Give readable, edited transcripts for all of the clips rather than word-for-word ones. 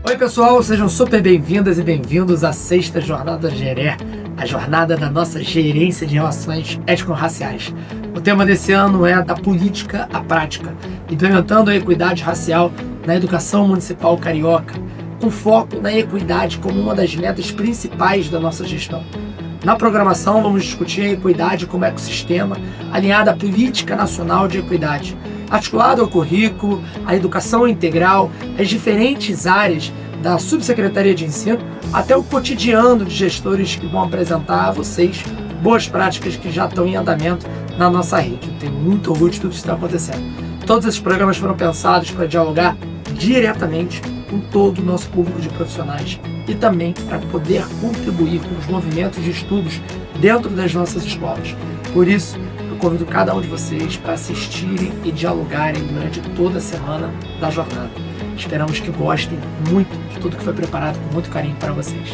Oi pessoal, sejam super bem-vindas e bem-vindos à sexta jornada da GERÉ, a jornada da nossa gerência de relações étnico-raciais. O tema desse ano é da política à prática, implementando a equidade racial na educação municipal carioca, com foco na equidade como uma das metas principais da nossa gestão. Na programação, vamos discutir a equidade como ecossistema alinhado à política nacional de equidade, articulado ao currículo, à educação integral, às diferentes áreas da Subsecretaria de Ensino, até o cotidiano de gestores que vão apresentar a vocês boas práticas que já estão em andamento na nossa rede. Eu tenho muito orgulho de tudo isso que está acontecendo. Todos esses programas foram pensados para dialogar diretamente com todo o nosso público de profissionais e também para poder contribuir com os movimentos de estudos dentro das nossas escolas. Por isso, eu convido cada um de vocês para assistirem e dialogarem durante toda a semana da jornada. Esperamos que gostem muito de tudo que foi preparado com muito carinho para vocês.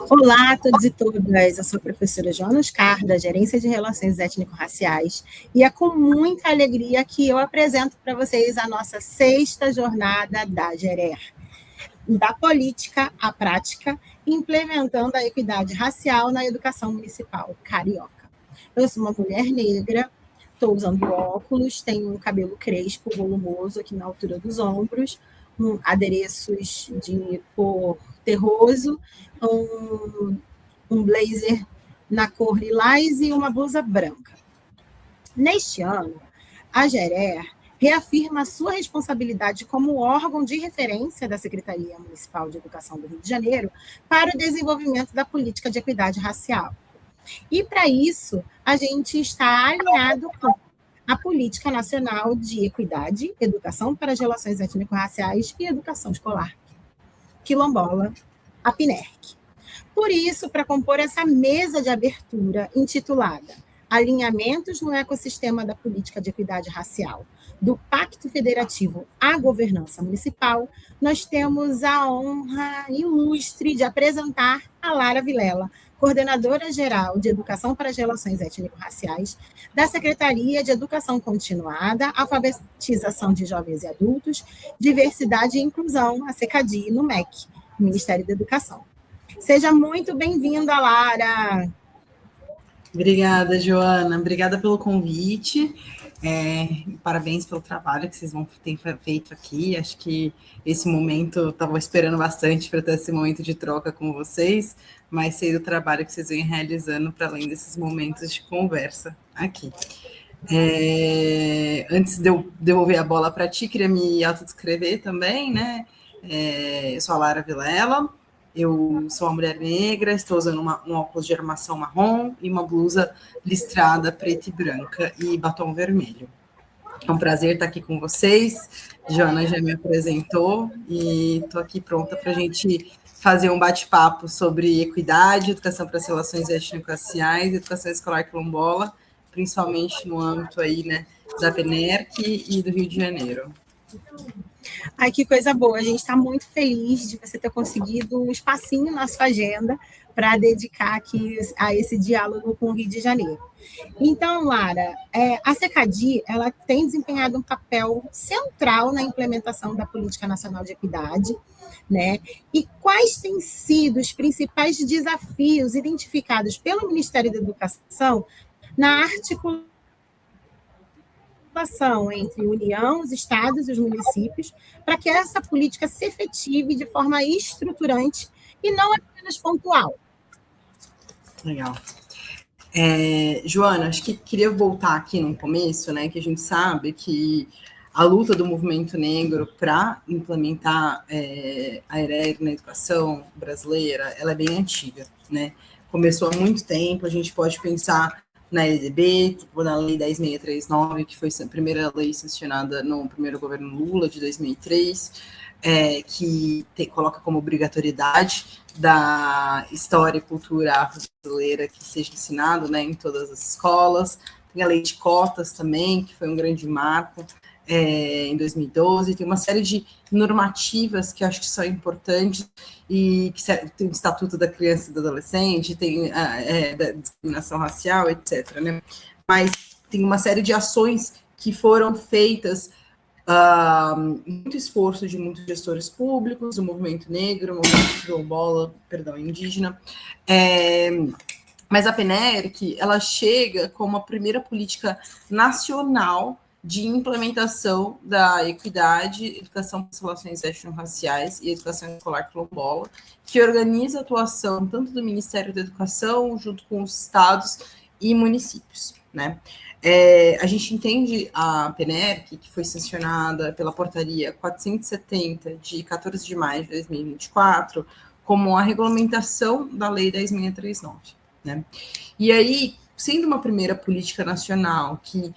Olá a todos e todas, eu sou a professora Joana Oscar, da Gerência de Relações Étnico-Raciais, e é com muita alegria que eu apresento para vocês a nossa sexta jornada da GERÉ, da política à prática, implementando a equidade racial na educação municipal carioca. Eu sou uma mulher negra, estou usando óculos, tenho um cabelo crespo, volumoso aqui na altura dos ombros, adereços de cor terroso, um blazer na cor lilás e uma blusa branca. Neste ano, a GERÉ reafirma a sua responsabilidade como órgão de referência da Secretaria Municipal de Educação do Rio de Janeiro para o desenvolvimento da política de equidade racial. E, para isso, a gente está alinhado com a Política Nacional de Equidade, Educação para as Relações Étnico-Raciais e Educação Escolar Quilombola, a PNERC. Por isso, para compor essa mesa de abertura intitulada Alinhamentos no Ecossistema da Política de Equidade Racial, do Pacto Federativo à Governança Municipal, nós temos a honra ilustre de apresentar a Lara Vilela, coordenadora-geral de Educação para as Relações Étnico-Raciais da Secretaria de Educação Continuada, Alfabetização de Jovens e Adultos, Diversidade e Inclusão, a SECADI, no MEC, Ministério da Educação. Seja muito bem-vinda, Lara! Obrigada, Joana. Obrigada pelo convite. Parabéns pelo trabalho que vocês vão ter feito aqui. Acho que esse momento, estava esperando bastante para ter esse momento de troca com vocês, mas sei do trabalho que vocês vêm realizando para além desses momentos de conversa aqui. Antes de eu devolver a bola para ti, queria me autodescrever também, né? Eu sou a Lara Vilela, eu sou uma mulher negra, estou usando um óculos de armação marrom e uma blusa listrada preta e branca e batom vermelho. É um prazer estar aqui com vocês. Joana já me apresentou e estou aqui pronta para a gente fazer um bate-papo sobre equidade, educação para as relações étnico-raciais, educação escolar quilombola, principalmente no âmbito aí, né, da PNERC e do Rio de Janeiro. Ai, que coisa boa, a gente está muito feliz de você ter conseguido um espacinho na sua agenda para dedicar aqui a esse diálogo com o Rio de Janeiro. Então, Lara, a SECADI ela tem desempenhado um papel central na implementação da Política Nacional de Equidade, né? E quais têm sido os principais desafios identificados pelo Ministério da Educação na articulação entre União, os estados e os municípios, para que essa política se efetive de forma estruturante e não apenas pontual? Legal. Joana, acho que queria voltar aqui no começo, né, que a gente sabe que a luta do movimento negro para implementar a ERER na educação brasileira, ela é bem antiga, né? Começou há muito tempo, a gente pode pensar na LDB, na Lei 10.639, que foi a primeira lei sancionada no primeiro governo Lula, de 2003, que coloca como obrigatoriedade da história e cultura afro-brasileira que seja ensinado, né, em todas as escolas. Tem a lei de cotas também, que foi um grande marco em 2012, tem uma série de normativas que eu acho que são importantes, e que tem o Estatuto da Criança e do Adolescente, tem da discriminação racial, etc., né? Mas tem uma série de ações que foram feitas, muito esforço de muitos gestores públicos, do movimento negro, movimento quilombola, perdão, indígena, mas a PNERC, ela chega como a primeira política nacional de implementação da equidade, educação para as relações étnico-raciais e educação escolar quilombola, que organiza a atuação tanto do Ministério da Educação, junto com os estados e municípios, né? A gente entende a PNERC, que foi sancionada pela portaria 470, de 14 de maio de 2024, como a regulamentação da Lei 10.639, né? E aí, sendo uma primeira política nacional que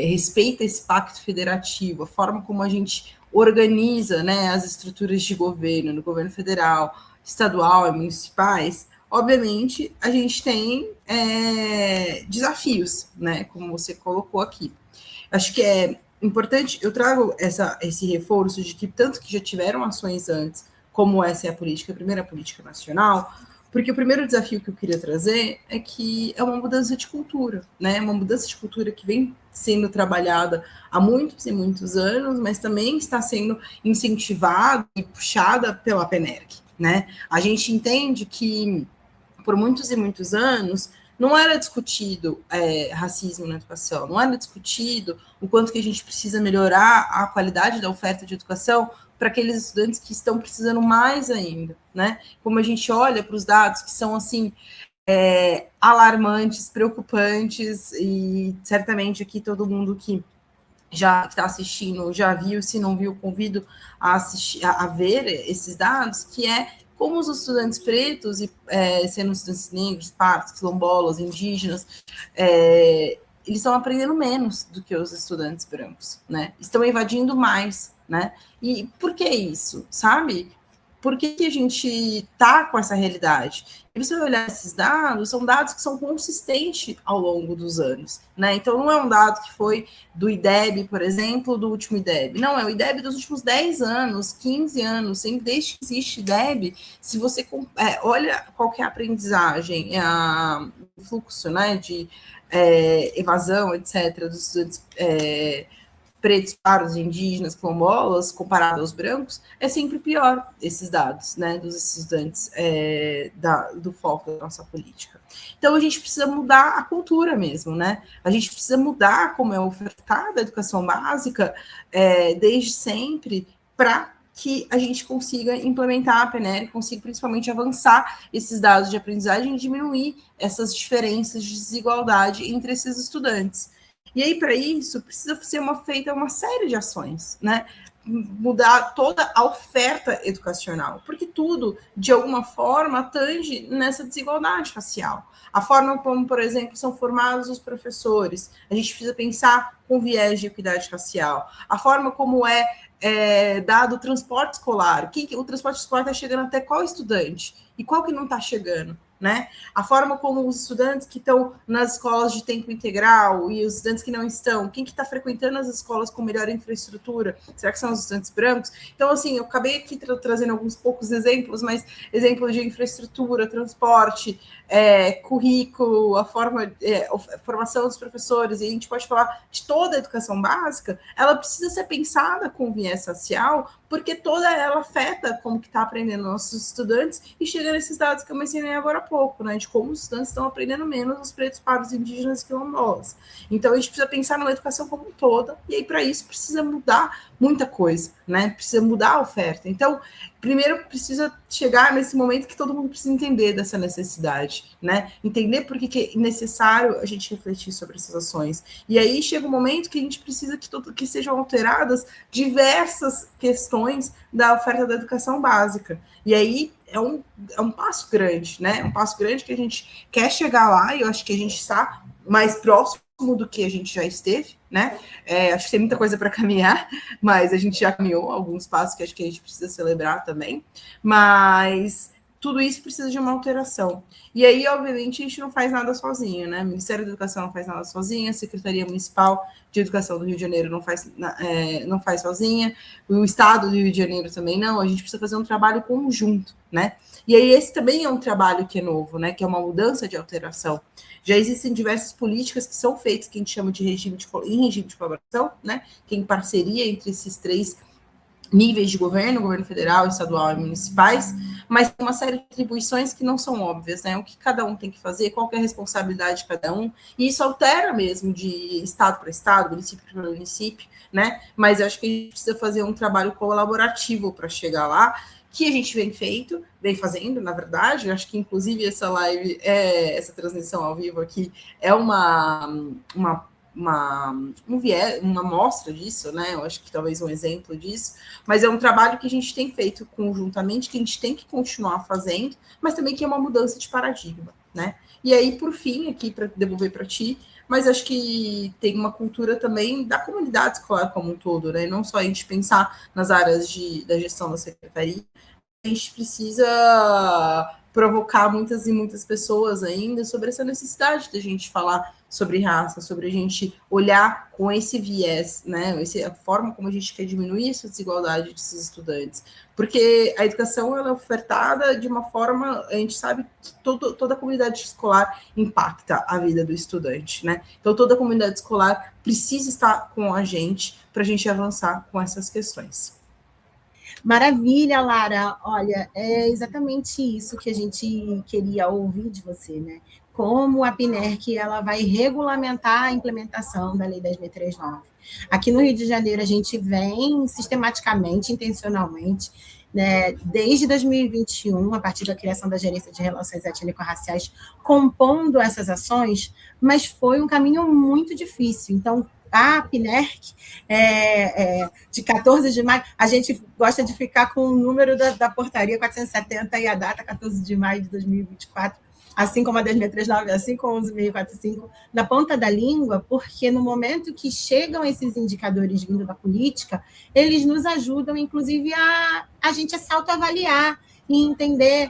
respeita esse pacto federativo, a forma como a gente organiza, né, as estruturas de governo, no governo federal, estadual e municipais, obviamente, a gente tem desafios, né, como você colocou aqui. Acho que é importante, eu trago esse reforço de que tanto que já tiveram ações antes, como essa é a primeira política nacional, porque o primeiro desafio que eu queria trazer é que é uma mudança de cultura, né? Uma mudança de cultura que vem sendo trabalhada há muitos e muitos anos, mas também está sendo incentivada e puxada pela PNERC, né? A gente entende que por muitos e muitos anos não era discutido racismo na educação, não era discutido o quanto que a gente precisa melhorar a qualidade da oferta de educação para aqueles estudantes que estão precisando mais ainda, né? Como a gente olha para os dados que são, assim, alarmantes, preocupantes, e certamente aqui todo mundo que já está assistindo já viu, se não viu, convido a ver esses dados, que é como os estudantes pretos, sendo estudantes negros, pardos, quilombolas, indígenas, eles estão aprendendo menos do que os estudantes brancos, né? Estão evadindo mais, né? E por que isso, sabe? Por que a gente está com essa realidade? E você vai olhar esses dados, são dados que são consistentes ao longo dos anos, né? Então, não é um dado que foi do IDEB, por exemplo, do último IDEB. Não, é o IDEB dos últimos 10 anos, 15 anos, sempre desde que existe IDEB. Se você olha qual que é a aprendizagem, o fluxo, né, de evasão, etc., dos estudantes pretos, pardos, indígenas, quilombolas, comparado aos brancos, é sempre pior esses dados, né, dos estudantes do foco da nossa política. Então, a gente precisa mudar a cultura mesmo, né? A gente precisa mudar como é ofertada a educação básica desde sempre, para que a gente consiga implementar a PNERC, consiga principalmente avançar esses dados de aprendizagem e diminuir essas diferenças de desigualdade entre esses estudantes. E aí, para isso, precisa ser feita uma série de ações, né? Mudar toda a oferta educacional, porque tudo, de alguma forma, tange nessa desigualdade racial. A forma como, por exemplo, são formados os professores, a gente precisa pensar com viés de equidade racial. A forma como dado o transporte escolar, o transporte escolar está chegando até qual estudante e qual que não está chegando, né? A forma como os estudantes que estão nas escolas de tempo integral e os estudantes que não estão, quem que está frequentando as escolas com melhor infraestrutura? Será que são os estudantes brancos? Então, assim, eu acabei aqui trazendo alguns poucos exemplos, mas exemplos de infraestrutura, transporte, currículo, a formação dos professores, e a gente pode falar de toda a educação básica, ela precisa ser pensada com viés racial, porque toda ela afeta como que está aprendendo nossos estudantes, e chega nesses dados que eu mencionei agora há pouco, né, de como os estudantes estão aprendendo menos, os pretos, pardos, indígenas e quilombolas. Então, a gente precisa pensar na educação como um todo, e aí, para isso, precisa mudar muita coisa, né, precisa mudar a oferta. Então, primeiro, precisa chegar nesse momento que todo mundo precisa entender dessa necessidade, né, entender por que é necessário a gente refletir sobre essas ações. E aí, chega um momento que a gente precisa que sejam alteradas diversas questões da oferta da educação básica. E aí, é um passo grande, né? Um passo grande que a gente quer chegar lá, e eu acho que a gente está mais próximo do que a gente já esteve, né? Acho que tem muita coisa para caminhar, mas a gente já caminhou alguns passos que acho que a gente precisa celebrar também. Mas tudo isso precisa de uma alteração. E aí, obviamente, a gente não faz nada sozinho, né? O Ministério da Educação não faz nada sozinho, a Secretaria Municipal de Educação do Rio de Janeiro não faz sozinha, o Estado do Rio de Janeiro também não, a gente precisa fazer um trabalho conjunto, né? E aí esse também é um trabalho que é novo, né? Que é uma mudança de alteração. Já existem diversas políticas que são feitas, que a gente chama de regime de colaboração, né? Que é em parceria entre esses três níveis de governo federal, estadual e municipais, mas tem uma série de atribuições que não são óbvias, né? O que cada um tem que fazer, qual que é a responsabilidade de cada um, e isso altera mesmo de estado para estado, município para município, né? Mas eu acho que a gente precisa fazer um trabalho colaborativo para chegar lá, que a gente vem fazendo, na verdade. Eu acho que, inclusive, essa live, essa transmissão ao vivo aqui, é uma amostra disso, né? Eu acho que talvez um exemplo disso, mas é um trabalho que a gente tem feito conjuntamente, que a gente tem que continuar fazendo, mas também que é uma mudança de paradigma, né? E aí, por fim, aqui para devolver para ti, mas acho que tem uma cultura também da comunidade escolar como um todo, né? Não só a gente pensar nas áreas da gestão da secretaria, a gente precisa provocar muitas e muitas pessoas ainda sobre essa necessidade da gente falar sobre raça, sobre a gente olhar com esse viés, né? A forma como a gente quer diminuir essa desigualdade desses estudantes. Porque a educação ela é ofertada de uma forma, a gente sabe que toda a comunidade escolar impacta a vida do estudante, né? Então toda a comunidade escolar precisa estar com a gente para a gente avançar com essas questões. Maravilha, Lara. Olha, é exatamente isso que a gente queria ouvir de você, né? Como a PNERC ela vai regulamentar a implementação da Lei 10.639. Aqui no Rio de Janeiro, a gente vem sistematicamente, intencionalmente, né, desde 2021, a partir da criação da Gerência de Relações Étnico-Raciais, compondo essas ações, mas foi um caminho muito difícil. Então, a PNERC, de 14 de maio, a gente gosta de ficar com o número da portaria 470 e a data 14 de maio de 2024, assim como a 10.639, assim como a 11.645, na ponta da língua, porque no momento que chegam esses indicadores vindo da política, eles nos ajudam, inclusive, a gente a se autoavaliar e entender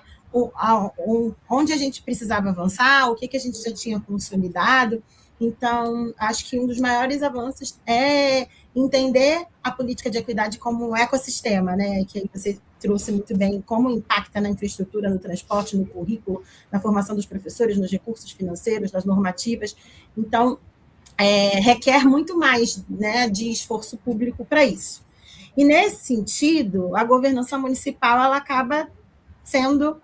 onde a gente precisava avançar, o que a gente já tinha consolidado. Então, acho que um dos maiores avanços é entender a política de equidade como um ecossistema, né? Que aí você trouxe muito bem como impacta na infraestrutura, no transporte, no currículo, na formação dos professores, nos recursos financeiros, nas normativas. Então, requer muito mais, né, de esforço público para isso. E, nesse sentido, a governança municipal ela acaba sendo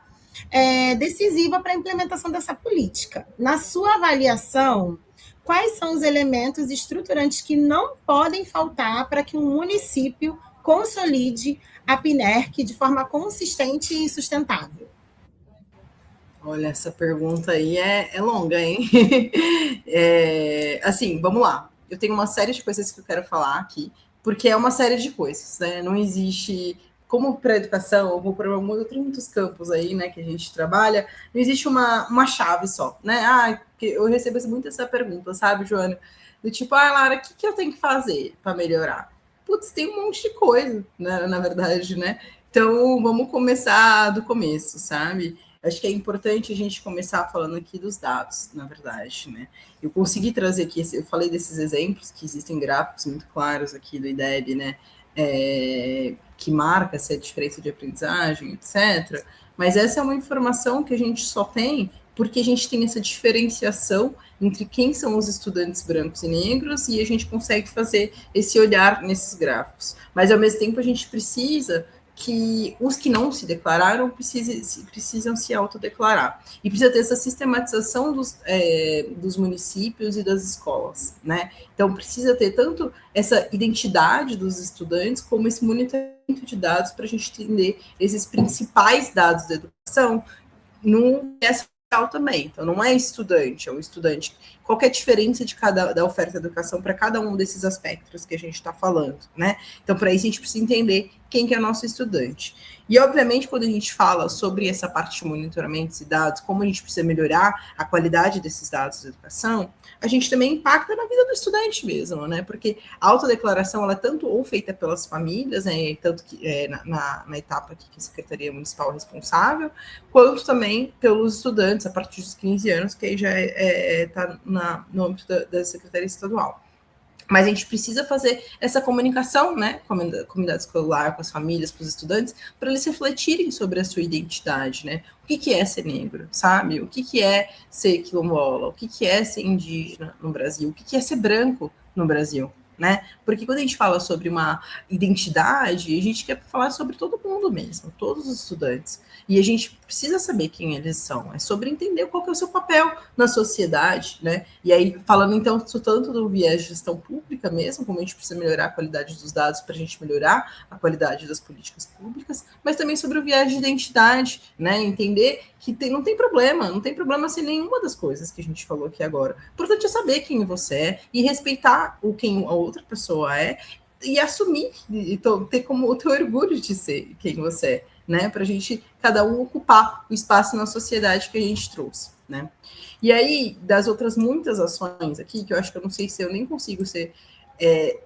decisiva para a implementação dessa política. Na sua avaliação, quais são os elementos estruturantes que não podem faltar para que um município consolide a PNERC de forma consistente e sustentável? Olha, essa pergunta aí é longa, hein? Assim, vamos lá. Eu tenho uma série de coisas que eu quero falar aqui, porque é uma série de coisas, né? Não existe, como para a educação, ou para muitos campos aí, né, que a gente trabalha, não existe uma chave só, né? Eu recebo muito essa pergunta, sabe, Joana? Do tipo, Lara, o que eu tenho que fazer para melhorar? Putz, tem um monte de coisa, né, na verdade, né? Então, vamos começar do começo, sabe? Acho que é importante a gente começar falando aqui dos dados, na verdade, né? Eu consegui trazer aqui, eu falei desses exemplos, que existem gráficos muito claros aqui do IDEB, né? Que marca essa diferença de aprendizagem, etc. Mas essa é uma informação que a gente só tem porque a gente tem essa diferenciação entre quem são os estudantes brancos e negros e a gente consegue fazer esse olhar nesses gráficos. Mas, ao mesmo tempo, a gente precisa que os que não se declararam precisam se autodeclarar. E precisa ter essa sistematização dos municípios e das escolas, né? Então, precisa ter tanto essa identidade dos estudantes, como esse monitoramento de dados para a gente entender esses principais dados da educação no social também. Então, não é estudante, é um estudante. Qual que é a diferença da oferta de educação para cada um desses aspectos que a gente está falando, né? Então, para isso, a gente precisa entender quem que é o nosso estudante. E, obviamente, quando a gente fala sobre essa parte de monitoramento de dados, como a gente precisa melhorar a qualidade desses dados de educação, a gente também impacta na vida do estudante mesmo, né? Porque a autodeclaração, ela é tanto ou feita pelas famílias, né, tanto que na etapa aqui que a Secretaria Municipal é responsável, quanto também pelos estudantes, a partir dos 15 anos, que aí já está no âmbito da Secretaria Estadual. Mas a gente precisa fazer essa comunicação, né, com a comunidade escolar, com as famílias, com os estudantes, para eles refletirem sobre a sua identidade, né? O que é ser negro, sabe? O que é ser quilombola? O que é ser indígena no Brasil? O que é ser branco no Brasil? Né? Porque quando a gente fala sobre uma identidade, a gente quer falar sobre todo mundo mesmo, todos os estudantes. E a gente precisa saber quem eles são. É sobre entender qual que é o seu papel na sociedade, né? E aí, falando então tanto do viés de gestão pública mesmo, como a gente precisa melhorar a qualidade dos dados para a gente melhorar a qualidade das políticas públicas, mas também sobre o viés de identidade, né? Entender que não tem problema ser nenhuma das coisas que a gente falou aqui agora. O importante é saber quem você é e respeitar quem a outra pessoa é e assumir, e ter como o teu orgulho de ser quem você é, né? Para a gente, cada um, ocupar o espaço na sociedade que a gente trouxe, né? E aí, das outras muitas ações aqui, que eu acho que eu não sei se eu nem consigo ser,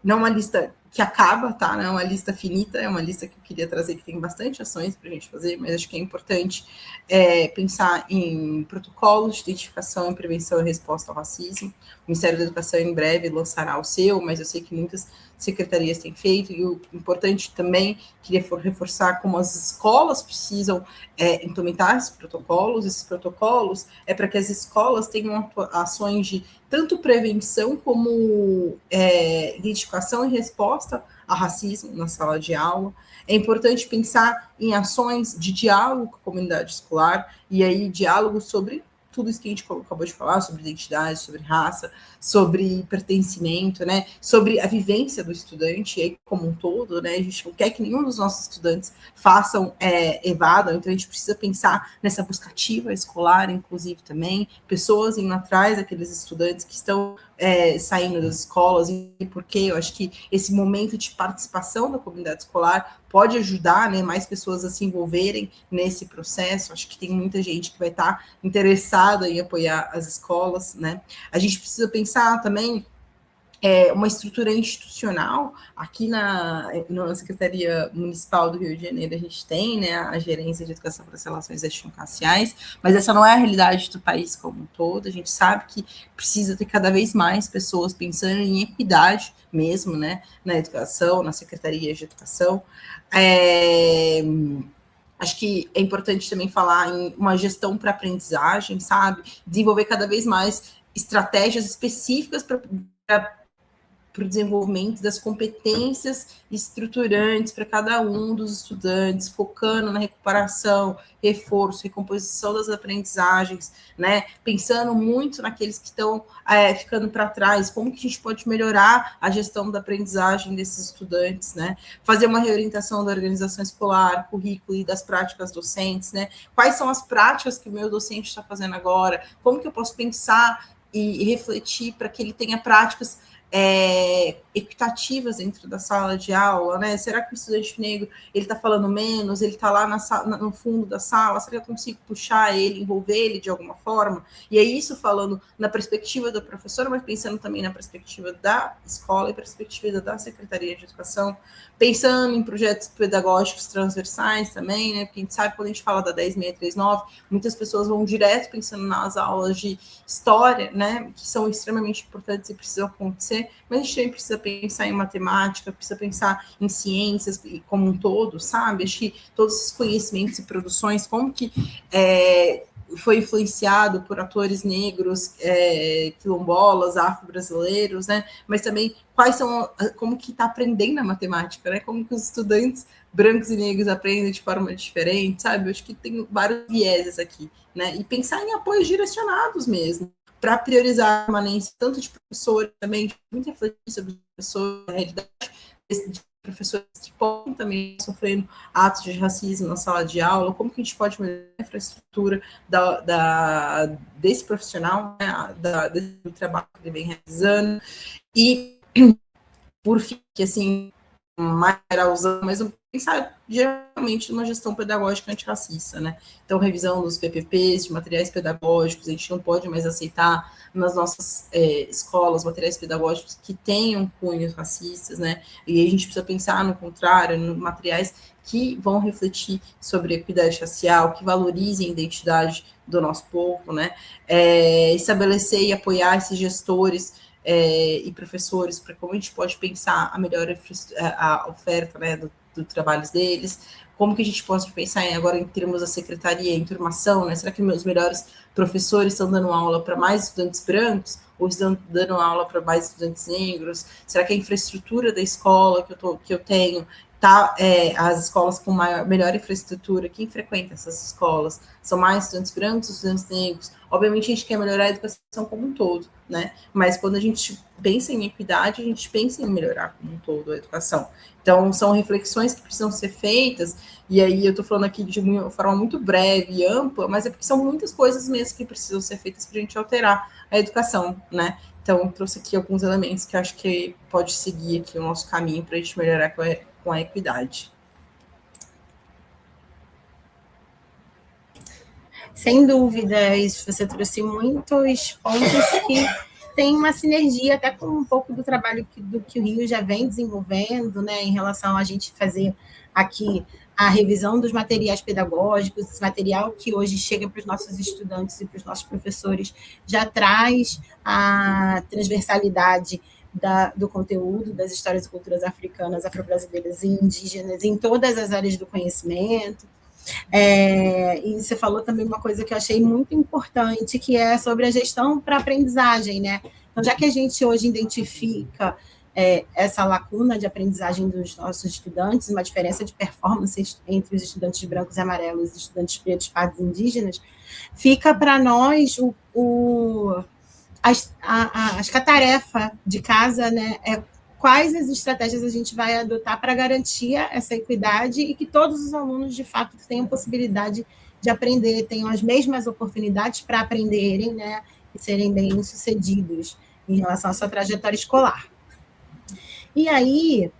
não uma lista que acaba, tá? Não é uma lista finita, é uma lista que eu queria trazer, que tem bastante ações para a gente fazer, mas acho que é importante pensar em protocolos de identificação, prevenção e resposta ao racismo. O Ministério da Educação em breve lançará o seu, mas eu sei que muitas secretarias têm feito, e o importante também, queria reforçar como as escolas precisam implementar esses protocolos é para que as escolas tenham ações de tanto prevenção como identificação e resposta ao racismo na sala de aula. É importante pensar em ações de diálogo com a comunidade escolar, e aí diálogo sobre tudo isso que a gente acabou de falar, sobre identidade, sobre raça, sobre pertencimento, né, sobre a vivência do estudante, e aí como um todo, né, a gente não quer que nenhum dos nossos estudantes evadam, então a gente precisa pensar nessa busca ativa escolar, inclusive também, pessoas indo atrás daqueles estudantes que estão saindo das escolas, e porque eu acho que esse momento de participação da comunidade escolar pode ajudar, né, mais pessoas a se envolverem nesse processo. Acho que tem muita gente que vai estar interessada em apoiar as escolas, né. A gente precisa pensar também uma estrutura institucional. Aqui na Secretaria Municipal do Rio de Janeiro a gente tem, né, a Gerência de Educação para as Relações Étnico-Raciais, mas essa não é a realidade do país como um todo. A gente sabe que precisa ter cada vez mais pessoas pensando em equidade mesmo, né, na educação, na Secretaria de Educação. Acho que é importante também falar em uma gestão para aprendizagem, sabe? Desenvolver cada vez mais estratégias específicas para o desenvolvimento das competências estruturantes para cada um dos estudantes, focando na recuperação, reforço, recomposição das aprendizagens, né? Pensando muito naqueles que estão ficando para trás, como que a gente pode melhorar a gestão da aprendizagem desses estudantes, né? Fazer uma reorientação da organização escolar, currículo e das práticas docentes, né? Quais são as práticas que o meu docente está fazendo agora? Como que eu posso pensar e refletir para que ele tenha práticas equitativas dentro da sala de aula, né? Será que o estudante negro ele está falando menos, ele está lá no fundo da sala? Será que eu consigo puxar ele, envolver ele de alguma forma? E é isso falando na perspectiva da professora, mas pensando também na perspectiva da escola e perspectiva da Secretaria de Educação, pensando em projetos pedagógicos transversais também, né? Porque a gente sabe que quando a gente fala da 10639, muitas pessoas vão direto pensando nas aulas de história, né? Que são extremamente importantes e precisam acontecer, mas a gente também precisa pensar em matemática, precisa pensar em ciências como um todo, sabe? Acho que todos esses conhecimentos e produções, como que foi influenciado por atores negros, quilombolas, afro-brasileiros, né? Mas também como que está aprendendo a matemática, né? Como que os estudantes brancos e negros aprendem de forma diferente, sabe? Eu acho que tem vários vieses aqui, né? E pensar em apoios direcionados mesmo, para priorizar a permanência, tanto de professores também, muito refletir sobre professores, a realidade de professores que podem também sofrendo atos de racismo na sala de aula, como que a gente pode melhorar a infraestrutura desse profissional, né, desse trabalho que ele vem realizando. E, por fim, que assim, mais geralzão, mas pensar geralmente numa gestão pedagógica antirracista, né? Então, revisão dos PPPs, de materiais pedagógicos, a gente não pode mais aceitar nas nossas escolas materiais pedagógicos que tenham cunhos racistas, né? E a gente precisa pensar, no contrário, em materiais que vão refletir sobre a equidade racial, que valorizem a identidade do nosso povo, né? Estabelecer e apoiar esses gestores e professores para como a gente pode pensar a melhor a oferta, né, do trabalho deles, como que a gente pode pensar agora em termos da secretaria, em turmação, né? Será que meus melhores professores estão dando aula para mais estudantes brancos ou estão dando aula para mais estudantes negros? Será que a infraestrutura da escola que eu tenho as escolas com melhor infraestrutura, quem frequenta essas escolas? São mais estudantes brancos, estudantes negros? Obviamente a gente quer melhorar a educação como um todo, né? Mas quando a gente pensa em equidade, a gente pensa em melhorar como um todo a educação. Então, são reflexões que precisam ser feitas, e aí eu estou falando aqui de uma forma muito breve e ampla, mas é porque são muitas coisas mesmo que precisam ser feitas para a gente alterar a educação, né? Então, eu trouxe aqui alguns elementos que acho que pode seguir aqui o nosso caminho para a gente melhorar com a equidade. Sem dúvidas, você trouxe muitos pontos que tem uma sinergia até com um pouco do trabalho do que o Rio já vem desenvolvendo, né, em relação a gente fazer aqui a revisão dos materiais pedagógicos, esse material que hoje chega para os nossos estudantes e para os nossos professores já traz a transversalidade do conteúdo das histórias e culturas africanas, afro-brasileiras e indígenas em todas as áreas do conhecimento. E você falou também uma coisa que eu achei muito importante, que é sobre a gestão para aprendizagem, né? Então, já que a gente hoje identifica essa lacuna de aprendizagem dos nossos estudantes, uma diferença de performance entre os estudantes brancos e amarelos e os estudantes pretos, pardos e indígenas, fica para nós acho que a tarefa de casa, né, é quais as estratégias a gente vai adotar para garantir essa equidade e que todos os alunos, de fato, tenham possibilidade de aprender, tenham as mesmas oportunidades para aprenderem, né, e serem bem-sucedidos em relação à sua trajetória escolar. E aí,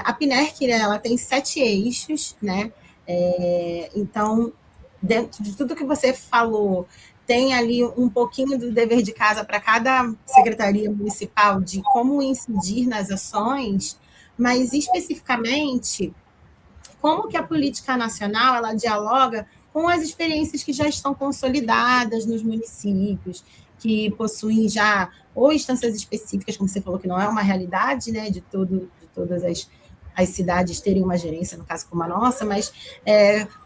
a PNERC, né, ela tem 7 eixos, né, então, dentro de tudo que você falou, tem ali um pouquinho do dever de casa para cada secretaria municipal de como incidir nas ações, mas especificamente como que a política nacional ela dialoga com as experiências que já estão consolidadas nos municípios, que possuem já ou instâncias específicas, como você falou, que não é uma realidade, né, de todas as cidades terem uma gerência, no caso como a nossa, mas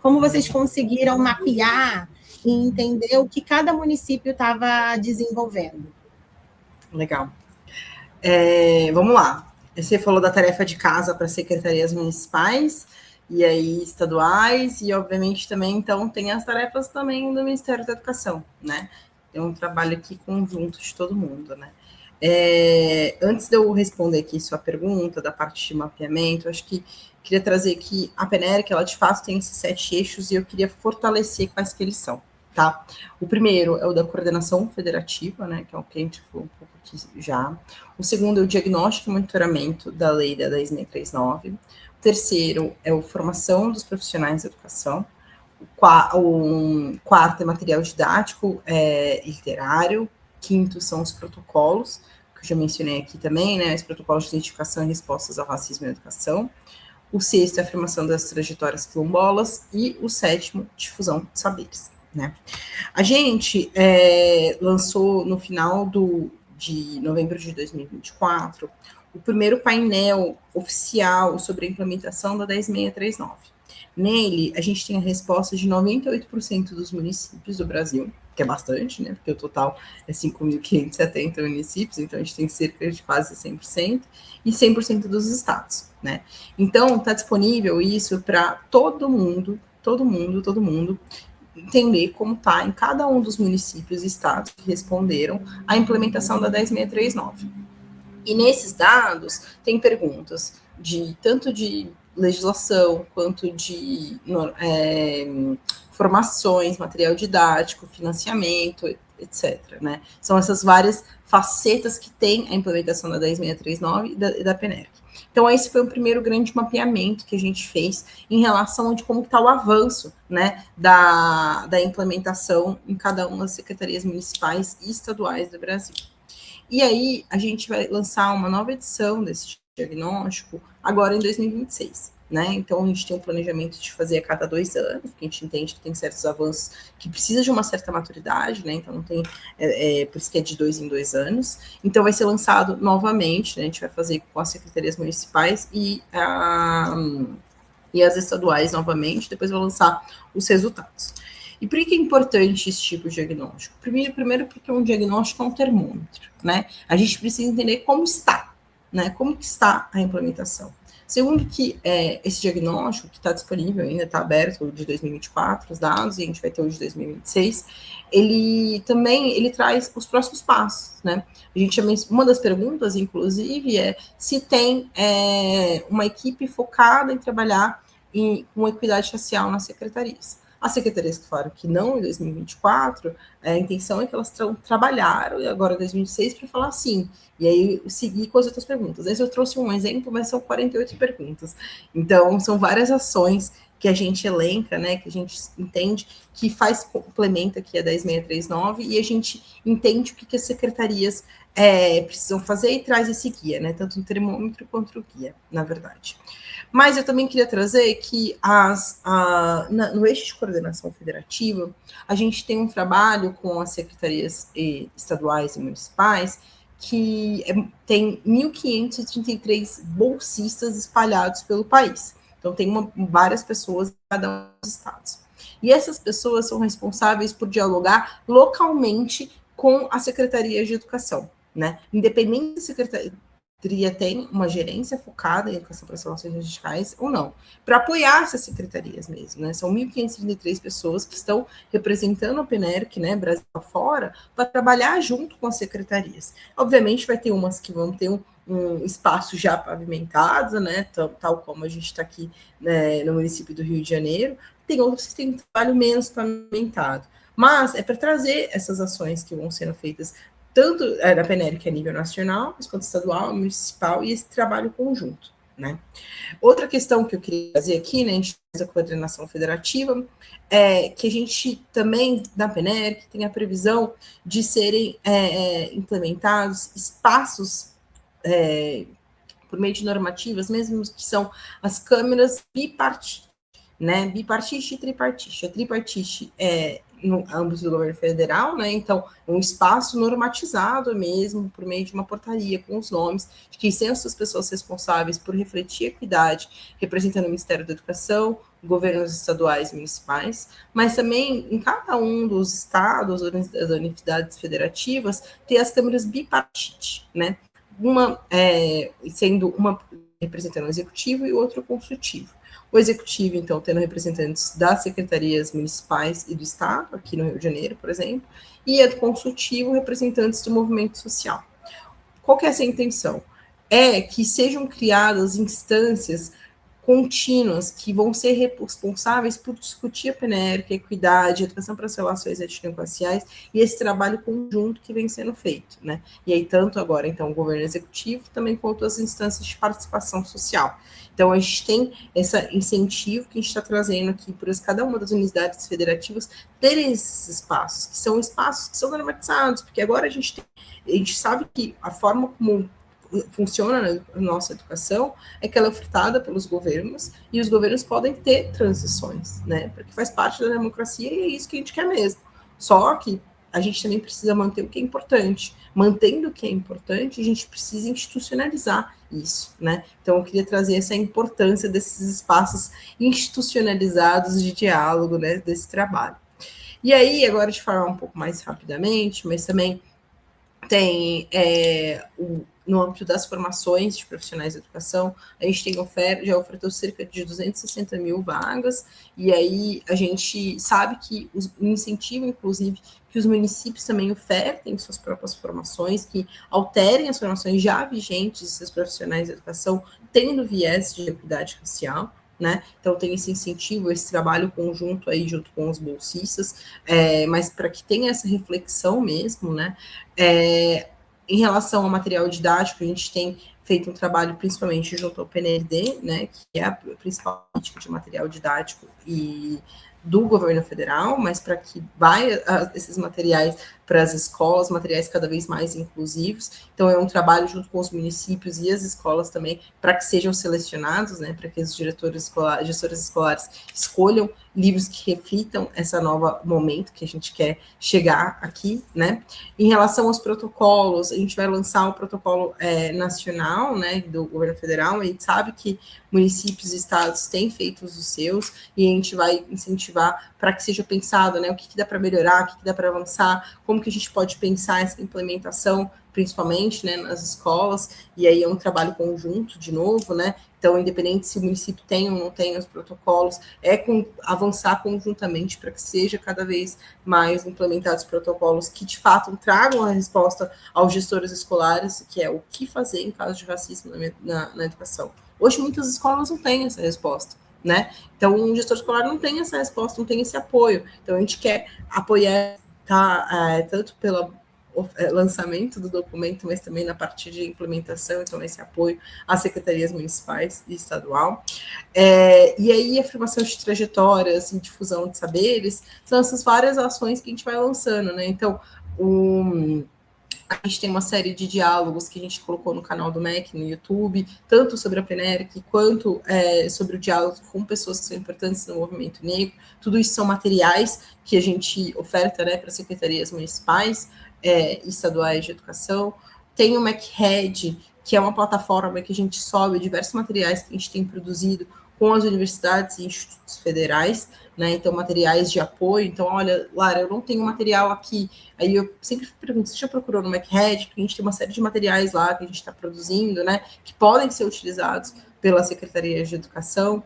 como vocês conseguiram mapear e entender o que cada município estava desenvolvendo. Legal. Vamos lá. Você falou da tarefa de casa para secretarias municipais e aí estaduais, e obviamente também, então, tem as tarefas também do Ministério da Educação, né? Tem um trabalho aqui conjunto de todo mundo, né? Antes de eu responder aqui sua pergunta da parte de mapeamento, acho que queria trazer aqui a PNERC, ela de fato tem esses 7 eixos e eu queria fortalecer quais que eles são. Tá? O primeiro é o da coordenação federativa, né, que é o que a gente falou um pouco aqui já. O segundo é o diagnóstico e monitoramento da lei da 10.639. O terceiro é a formação dos profissionais da educação. O quarto é material didático e literário. Quinto são os protocolos, que eu já mencionei aqui também, né, os protocolos de identificação e respostas ao racismo na educação. O sexto é a afirmação das trajetórias quilombolas. E o sétimo, difusão de saberes. Né? A gente lançou no final de novembro de 2024 o primeiro painel oficial sobre a implementação da 10.639. Nele, a gente tem a resposta de 98% dos municípios do Brasil, que é bastante, né? Porque o total é 5.570 municípios, então a gente tem cerca de quase 100%, e 100% dos estados, né? Então, está disponível isso para todo mundo entender como está em cada um dos municípios e estados que responderam à implementação da 10.639. E nesses dados tem perguntas tanto de legislação quanto de formações, material didático, financiamento, etc. Né? São essas várias facetas que tem a implementação da 10.639 e da PNERC. Então, esse foi o primeiro grande mapeamento que a gente fez em relação a de como está o avanço, né, da implementação em cada uma das secretarias municipais e estaduais do Brasil. E aí, a gente vai lançar uma nova edição desse diagnóstico agora em 2026. Né? Então, a gente tem um planejamento de fazer a cada 2 anos, porque a gente entende que tem certos avanços que precisam de uma certa maturidade, né? Então, não tem, por isso que é de 2 em 2 anos. Então, vai ser lançado novamente, né? A gente vai fazer com as secretarias municipais e as estaduais novamente, depois vai lançar os resultados. E por que é importante esse tipo de diagnóstico? Primeiro porque um diagnóstico é um termômetro, né? A gente precisa entender como está, né? Como que está a implementação. Segundo que esse diagnóstico, que está disponível ainda, está aberto de 2024, os dados, e a gente vai ter o de 2026, ele traz os próximos passos, né? A gente uma das perguntas, inclusive, é se tem uma equipe focada em trabalhar com equidade racial nas secretarias. As secretarias que falaram que não em 2024, a intenção é que elas trabalharam agora em 2026 para falar sim. E aí seguir com as outras perguntas. Esse eu trouxe um exemplo, mas são 48 perguntas. Então, são várias ações que a gente elenca, né, que a gente entende que complementa aqui a 10639 e a gente entende o que as secretarias precisam fazer e traz esse guia, né, tanto no termômetro quanto o guia, na verdade. Mas eu também queria trazer que no eixo de coordenação federativa, a gente tem um trabalho com as secretarias estaduais e municipais que tem 1.533 bolsistas espalhados pelo país. Então, tem várias pessoas em cada um dos estados. E essas pessoas são responsáveis por dialogar localmente com a Secretaria de Educação, né? Independente da secretaria tem uma gerência focada em educação para as relações radicais ou não, para apoiar essas secretarias mesmo, né? São 1.533 pessoas que estão representando a PNERC, né, Brasil afora, para trabalhar junto com as secretarias. Obviamente vai ter umas que vão ter um espaço já pavimentado, né, tal como a gente está aqui, né, no município do Rio de Janeiro, tem outras que têm um trabalho menos pavimentado, mas é para trazer essas ações que vão sendo feitas tanto na PNERC a nível nacional, quanto estadual, municipal, e esse trabalho conjunto, né? Outra questão que eu queria fazer aqui, né, a gente faz a coordenação federativa, é que a gente também, na PNERC, tem a previsão de serem implementados espaços por meio de normativas, mesmo que são as câmeras bipartite, né? Bipartite e tripartite. A tripartite no âmbito do governo federal, né? Então, um espaço normatizado mesmo, por meio de uma portaria com os nomes de quem são essas pessoas responsáveis por refletir a equidade, representando o Ministério da Educação, governos estaduais e municipais, mas também em cada um dos estados, das unidades federativas, tem as câmeras bipartite, né? Uma sendo uma representando o executivo e outra o consultivo. O executivo, então, tendo representantes das secretarias municipais e do Estado, aqui no Rio de Janeiro, por exemplo, e a do consultivo, representantes do movimento social. Qual que é essa intenção? É que sejam criadas instâncias contínuas que vão ser responsáveis por discutir a PNERC, a equidade, a educação para as relações étnico-raciais e esse trabalho conjunto que vem sendo feito, né? E aí, tanto agora, então, o governo executivo, também quanto as instâncias de participação social. Então, a gente tem esse incentivo que a gente está trazendo aqui para cada uma das unidades federativas terem esses espaços, que são espaços que são normatizados, porque agora a gente sabe que a forma como funciona a nossa educação é que ela é ofertada pelos governos e os governos podem ter transições, né? Porque faz parte da democracia e é isso que a gente quer mesmo. Só que a gente também precisa manter o que é importante. Mantendo o que é importante, a gente precisa institucionalizar isso, né? Então, eu queria trazer essa importância desses espaços institucionalizados de diálogo, né, desse trabalho. E aí, agora de falar um pouco mais rapidamente, mas também tem no âmbito das formações de profissionais de educação, a gente já ofertou cerca de 260 mil vagas, e aí a gente sabe que o incentivo, inclusive, que os municípios também ofertem suas próprias formações, que alterem as formações já vigentes de seus profissionais de educação, tendo viés de equidade racial, né? Então tem esse incentivo, esse trabalho conjunto aí junto com os bolsistas, mas para que tenha essa reflexão mesmo, né? Em relação ao material didático, a gente tem feito um trabalho principalmente junto ao PNLD, né, que é a principal política de material didático e do governo federal, mas para que esses materiais para as escolas, materiais cada vez mais inclusivos. Então, é um trabalho junto com os municípios e as escolas também, para que sejam selecionados, né, para que os gestores escolares escolham livros que reflitam esse novo momento que a gente quer chegar aqui, né. Em relação aos protocolos, a gente vai lançar um protocolo nacional, né, do governo federal, a gente sabe que municípios e estados têm feito os seus, e a gente vai incentivar para que seja pensado, né, o que dá para melhorar, o que dá para avançar, como que a gente pode pensar essa implementação, principalmente, né, nas escolas, e aí é um trabalho conjunto, de novo, né, então, independente se o município tem ou não tem os protocolos, avançar conjuntamente para que seja cada vez mais implementados protocolos que, de fato, tragam a resposta aos gestores escolares, que é o que fazer em caso de racismo na educação. Hoje, muitas escolas não têm essa resposta, né? Então, um gestor escolar não tem essa resposta, não tem esse apoio. Então, a gente quer apoiar, tanto pelo lançamento do documento, mas também na parte de implementação, então esse apoio às secretarias municipais e estadual. E aí, afirmação de trajetórias e difusão de saberes, são essas várias ações que a gente vai lançando, né? Então, a gente tem uma série de diálogos que a gente colocou no canal do MEC, no YouTube, tanto sobre a PNERC, quanto sobre o diálogo com pessoas que são importantes no movimento negro. Tudo isso são materiais que a gente oferta, né, para secretarias municipais estaduais de educação. Tem o MacHead, que é uma plataforma que a gente sobe diversos materiais que a gente tem produzido com as universidades e institutos federais, né? Então, materiais de apoio. Então, olha, Lara, eu não tenho material aqui. Aí eu sempre pergunto, você já procurou no MacHead? Porque a gente tem uma série de materiais lá que a gente está produzindo, né? Que podem ser utilizados pela Secretaria de Educação.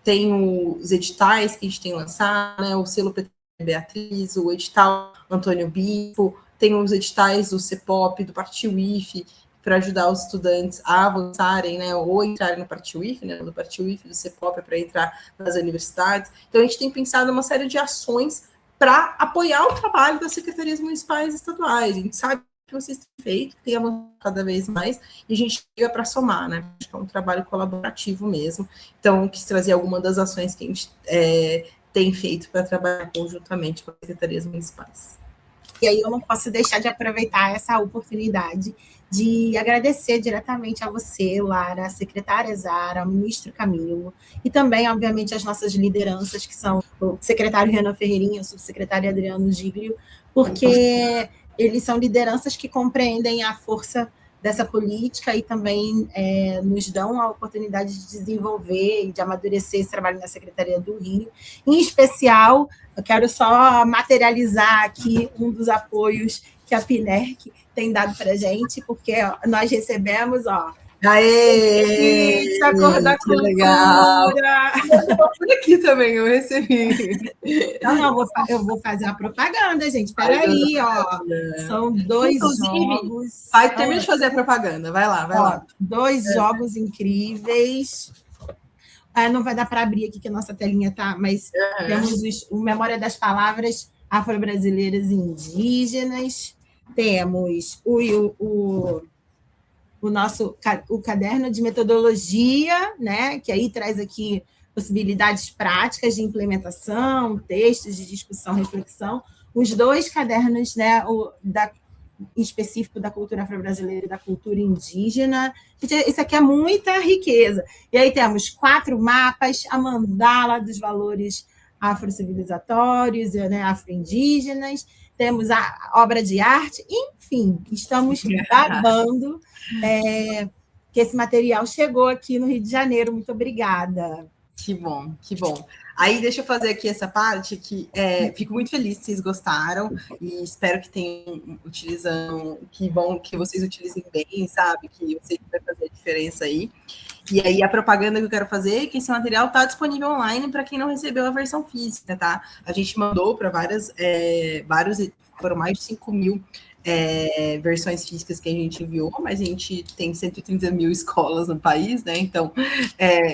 Tem os editais que a gente tem lançado, né? O selo Beatriz, o edital Antônio Bispo, tem os editais do CEPOP, do Partiu IFE, para ajudar os estudantes a avançarem, né, ou entrarem no Partiu IFE, né, do Partiu IFE, do CEPOP, para entrar nas universidades. Então, a gente tem pensado uma série de ações para apoiar o trabalho das secretarias municipais e estaduais. A gente sabe que vocês têm feito, que tem avançado cada vez mais, e a gente chega para somar, né? Acho que é um trabalho colaborativo mesmo. Então, quis trazer alguma das ações que a gente tem feito para trabalhar conjuntamente com as secretarias municipais. E aí eu não posso deixar de aproveitar essa oportunidade de agradecer diretamente a você, Lara, a secretária Zara, ao ministro Camilo, e também, obviamente, as nossas lideranças, que são o secretário Renan Ferreirinha, o subsecretário Adriano Giglio, porque eles são lideranças que compreendem a força dessa política e também nos dão a oportunidade de desenvolver e de amadurecer esse trabalho na Secretaria do Rio. Em especial, eu quero só materializar aqui um dos apoios que a PNERC tem dado para a gente, porque nós recebemos, Aê! a cor da cultura. Legal! Por aqui também eu recebi. Não, eu vou fazer a propaganda, gente. Peraí, são 2 jogos. Termina de fazer a propaganda, vai lá. 2 jogos incríveis. Não vai dar para abrir aqui, que a nossa telinha tá, mas temos o Memória das Palavras Afro-Brasileiras e Indígenas, temos o caderno de metodologia, né, que aí traz aqui possibilidades práticas de implementação, textos de discussão, reflexão, os 2 cadernos, né, em específico da cultura afro-brasileira e da cultura indígena. Isso aqui é muita riqueza. E aí temos 4 mapas, a mandala dos valores afrocivilizatórios, né, afro-indígenas, temos a obra de arte, enfim, estamos babando que esse material chegou aqui no Rio de Janeiro. Muito obrigada. Que bom, que bom. Aí deixa eu fazer aqui essa parte que fico muito feliz que vocês gostaram e espero que tenham utilizando, que bom que vocês utilizem bem, sabe? Que eu sei que vai fazer a diferença aí. E aí a propaganda que eu quero fazer é que esse material está disponível online para quem não recebeu a versão física, tá? A gente mandou para foram mais de 5.000 versões físicas que a gente enviou, mas a gente tem 130 mil escolas no país, né? Então,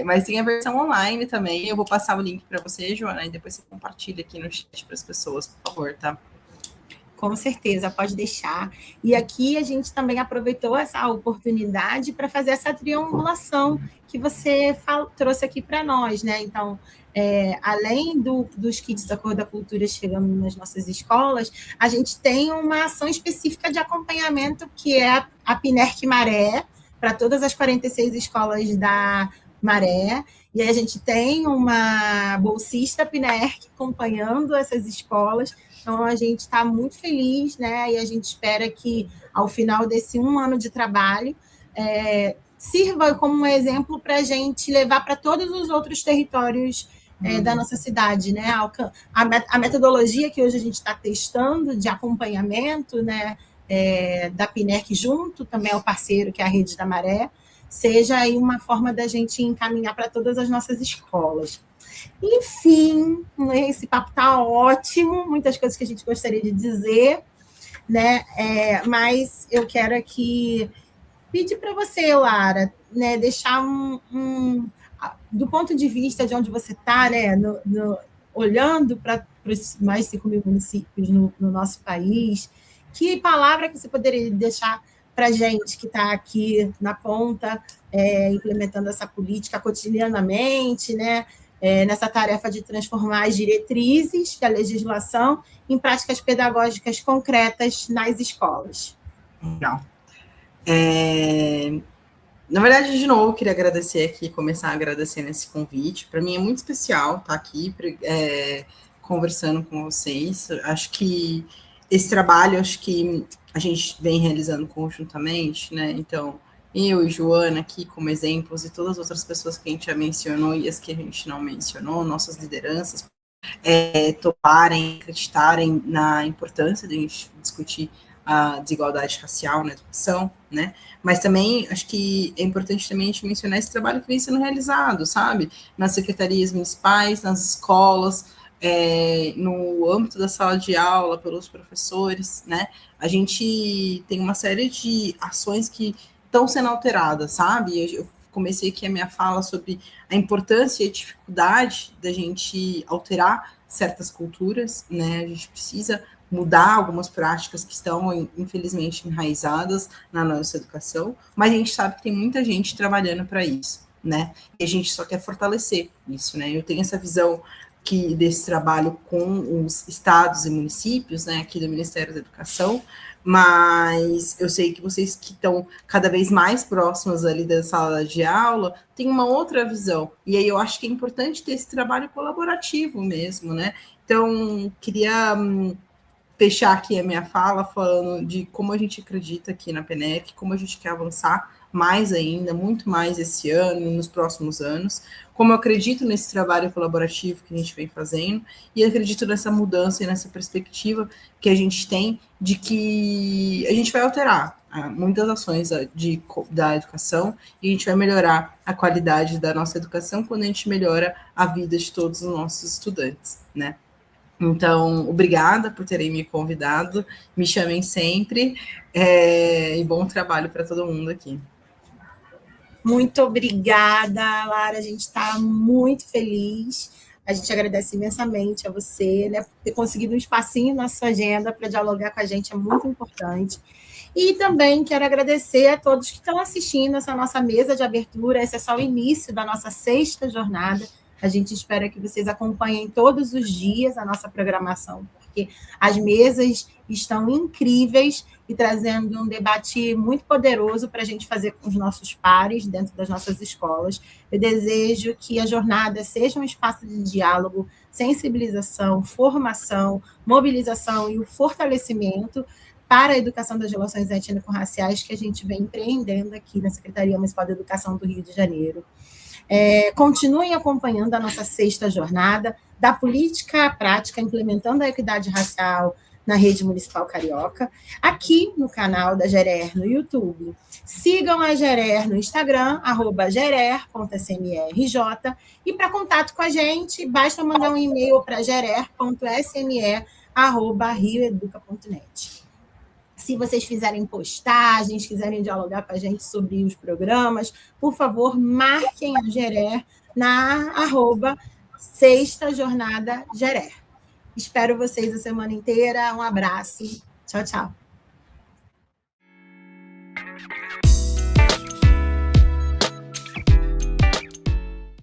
mas tem a versão online também. Eu vou passar o link para você, Joana, e depois você compartilha aqui no chat para as pessoas, por favor, tá? Com certeza, pode deixar. E aqui a gente também aproveitou essa oportunidade para fazer essa triangulação que você trouxe aqui para nós, né? Então, além dos kits da Cor da Cultura chegando nas nossas escolas, a gente tem uma ação específica de acompanhamento, que é a PNERC Maré, para todas as 46 escolas da Maré. E aí a gente tem uma bolsista PNERC acompanhando essas escolas. Então, a gente está muito feliz, né? E a gente espera que, ao final desse 1 ano de trabalho, sirva como um exemplo para a gente levar para todos os outros territórios da nossa cidade, né? A metodologia que hoje a gente está testando de acompanhamento, né? Da PNERC junto também ao parceiro, que é a Rede da Maré, seja aí uma forma da gente encaminhar para todas as nossas escolas. Enfim, esse papo está ótimo, muitas coisas que a gente gostaria de dizer, né? Mas eu quero aqui pedir para você, Lara, né, deixar do ponto de vista de onde você está, né, olhando para os mais de 5 mil municípios no nosso país, que palavra que você poderia deixar para a gente que está aqui na ponta, implementando essa política cotidianamente, né? Nessa tarefa de transformar as diretrizes da legislação em práticas pedagógicas concretas nas escolas. Legal. Na verdade, de novo, eu queria agradecer aqui, começar agradecendo esse convite. Para mim é muito especial estar aqui conversando com vocês. Acho que esse trabalho, acho que a gente vem realizando conjuntamente, né? Então, eu e Joana aqui como exemplos e todas as outras pessoas que a gente já mencionou e as que a gente não mencionou, nossas lideranças, toparem, acreditarem na importância de a gente discutir a desigualdade racial na educação, né? Mas também acho que é importante também a gente mencionar esse trabalho que vem sendo realizado, sabe? Nas secretarias municipais, nas escolas, no âmbito da sala de aula, pelos professores, né? A gente tem uma série de ações que estão sendo alteradas, sabe? Eu comecei aqui a minha fala sobre a importância e a dificuldade da gente alterar certas culturas, né? A gente precisa mudar algumas práticas que estão, infelizmente, enraizadas na nossa educação, mas a gente sabe que tem muita gente trabalhando para isso, né? E a gente só quer fortalecer isso, né? Eu tenho essa visão desse trabalho com os estados e municípios, né, aqui do Ministério da Educação, mas eu sei que vocês que estão cada vez mais próximos ali da sala de aula têm uma outra visão, e aí eu acho que é importante ter esse trabalho colaborativo mesmo, né? Então, queria fechar aqui a minha fala falando de como a gente acredita aqui na PNERC, como a gente quer avançar mais ainda, muito mais esse ano e nos próximos anos, como eu acredito nesse trabalho colaborativo que a gente vem fazendo, e acredito nessa mudança e nessa perspectiva que a gente tem de que a gente vai alterar muitas ações da educação e a gente vai melhorar a qualidade da nossa educação quando a gente melhora a vida de todos os nossos estudantes, né? Então, obrigada por terem me convidado, me chamem sempre, e bom trabalho para todo mundo aqui. Muito obrigada, Lara, a gente está muito feliz, a gente agradece imensamente a você, né, por ter conseguido um espacinho na sua agenda para dialogar com a gente, é muito importante. E também quero agradecer a todos que estão assistindo essa nossa mesa de abertura, esse é só o início da nossa 6ª jornada. A gente espera que vocês acompanhem todos os dias a nossa programação, porque as mesas estão incríveis e trazendo um debate muito poderoso para a gente fazer com os nossos pares dentro das nossas escolas. Eu desejo que a jornada seja um espaço de diálogo, sensibilização, formação, mobilização e o fortalecimento para a educação das relações étnico-raciais que a gente vem empreendendo aqui na Secretaria Municipal de Educação do Rio de Janeiro. Continuem acompanhando a nossa 6ª jornada da política à prática, implementando a equidade racial na rede municipal carioca, aqui no canal da Gerer no YouTube. Sigam a Gerer no Instagram, @gerer.smrj, e para contato com a gente, basta mandar um e-mail para gerer.sme@rioeduca.net. Se vocês fizerem postagens, quiserem dialogar com a gente sobre os programas, por favor, marquem a Gerer na @6ª Jornada Gerer. Espero vocês a semana inteira. Um abraço. Tchau, tchau.